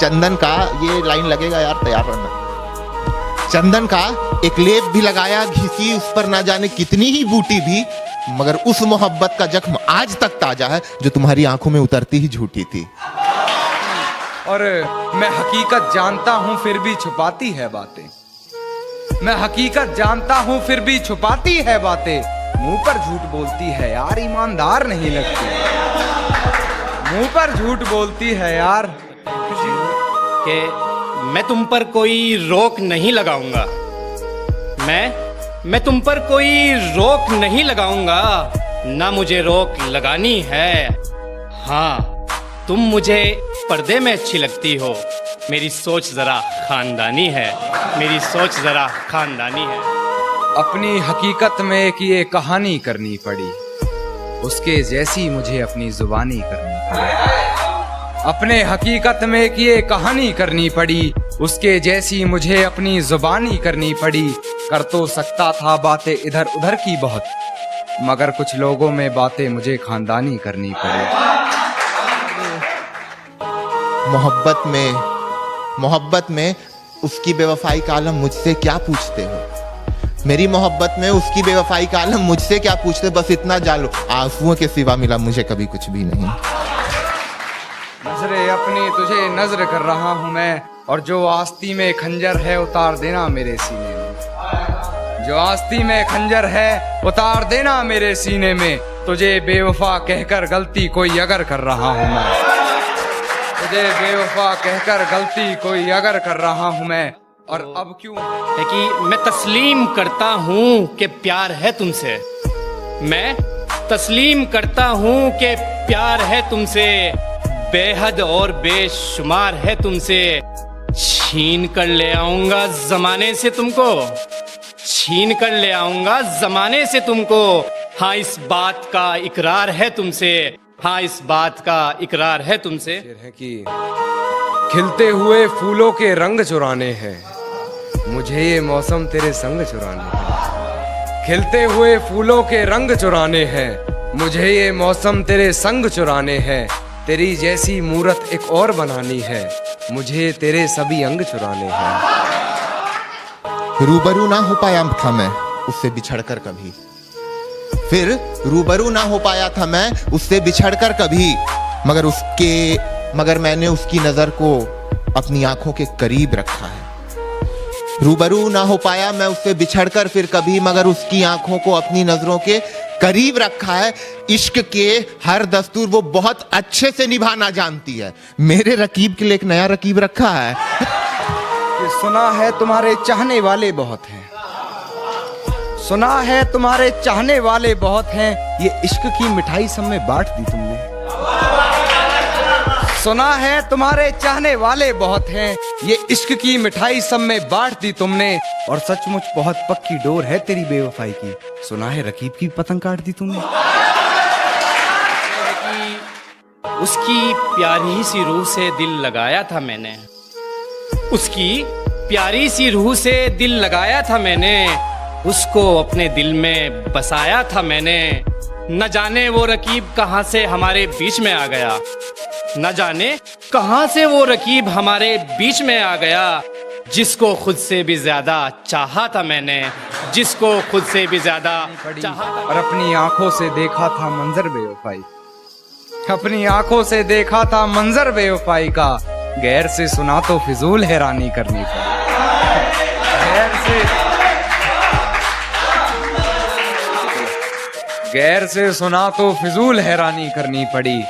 चंदन का, ये लाइन लगेगा यार, तैयार रहना। चंदन का एक लेप भी लगाया, घिसी उस पर ना जाने कितनी ही बूटी भी, मगर उस मोहब्बत का जख्म आज तक ताजा है जो तुम्हारी आंखों में उतरती ही झूठी थी। और मैं हकीकत जानता हूं फिर भी छुपाती है बातें, मैं हकीकत जानता हूं फिर भी छुपाती है बातें। मुंह पर झूठ बोलती है यार, ईमानदार नहीं लगती। मुंह पर झूठ बोलती है यार। कि मैं तुम पर कोई रोक नहीं लगाऊंगा, मैं तुम पर कोई रोक नहीं लगाऊंगा, ना मुझे रोक लगानी है। हाँ, तुम मुझे पर्दे में अच्छी लगती हो, मेरी सोच जरा खानदानी है, मेरी सोच जरा खानदानी है। अपनी हकीकत में एक ये कहानी करनी पड़ी, उसके जैसी मुझे अपनी जुबानी करनी पड़ी। अपने हकीकत में एक ये कहानी करनी पड़ी, उसके जैसी मुझे अपनी जुबानी करनी पड़ी। कर तो सकता था बातें इधर उधर की बहुत, मगर कुछ लोगों में बातें मुझे खानदानी करनी पड़ी। मोहब्बत में उसकी बेवफाई का आलम मुझसे क्या पूछते हो? मेरी मोहब्बत में उसकी बेवफाई का आलम मुझसे क्या पूछते? बस इतना जान लो, आंसुओं के सिवा मिला मुझे कभी कुछ भी नहीं। नजरे अपनी तुझे नजर कर रहा हूं मैं, और जो आस्ती में खंजर है उतार देना मेरे सीने में। जो आस्ती में खंजर है उतार देना मेरे सीने में। तुझे बेवफा कहकर गलती कोई अगर कर रहा हूं मैं, तुझे बेवफा कहकर गलती कोई अगर कर रहा हूं मैं। और अब क्यों है कि मैं तस्लीम करता हूँ कि प्यार है तुमसे, मैं तस्लीम करता हूँ कि प्यार है तुमसे, बेहद और बेशुमार है तुमसे। छीन कर ले आऊंगा जमाने से तुमको, छीन कर ले आऊंगा जमाने से तुमको। हाँ, इस बात का इकरार है तुमसे, हाँ, इस बात का इकरार है तुमसे। है कि खिलते हुए फूलों के रंग चुराने हैं, मुझे ये मौसम तेरे संग चुराने हैं। खिलते हुए फूलों के रंग चुराने हैं, मुझे ये मौसम तेरे संग चुराने हैं। तेरी जैसी मूरत एक और बनानी है, मुझे तेरे सभी अंग चुराने हैं। रूबरू ना हो पाया था मैं उससे बिछड़कर कभी, फिर रूबरू ना हो पाया था मैं उससे बिछड़कर कभी, मगर मैंने उसकी नजर को अपनी आंखों के करीब रखा है। रूबरू ना हो पाया मैं उससे बिछड़कर फिर कभी, मगर उसकी आंखों को अपनी नजरों के करीब रखा है। इश्क के हर दस्तूर वो बहुत अच्छे से निभाना जानती है। मेरे रकीब के लिए एक नया रकीब रखा है कि सुना है तुम्हारे चाहने वाले बहुत हैं, सुना है तुम्हारे चाहने वाले बहुत हैं, ये इश्क की मिठाई सब में बांट दी तुमने। सुना है तुम्हारे चाहने वाले बहुत हैं, ये इश्क की मिठाई सब में बांट दी तुमने। और सचमुच बहुत पक्की डोर है तेरी बेवफाई की, सुना है रकीब की पतंग काट दी तुमने। उसकी प्यारी सी रूह से दिल लगाया था मैंने, उसकी प्यारी सी रूह से दिल लगाया था मैंने, उसको अपने दिल में बसाया था मैंने। न जाने वो रकीब कहाँ से हमारे बीच में आ गया, न जाने कहाँ से वो रकीब हमारे बीच में आ गया। जिसको खुद से भी ज्यादा चाहा था मैंने, जिसको खुद से भी ज्यादा चाहा था। और अपनी आंखों से देखा था मंजर बेवफाई, अपनी आंखों से देखा था मंजर बेवफाई का। गैर से सुना तो फिजूल हैरानी करनी पड़ी, गैर से सुना तो फिजूल हैरानी करनी पड़ी।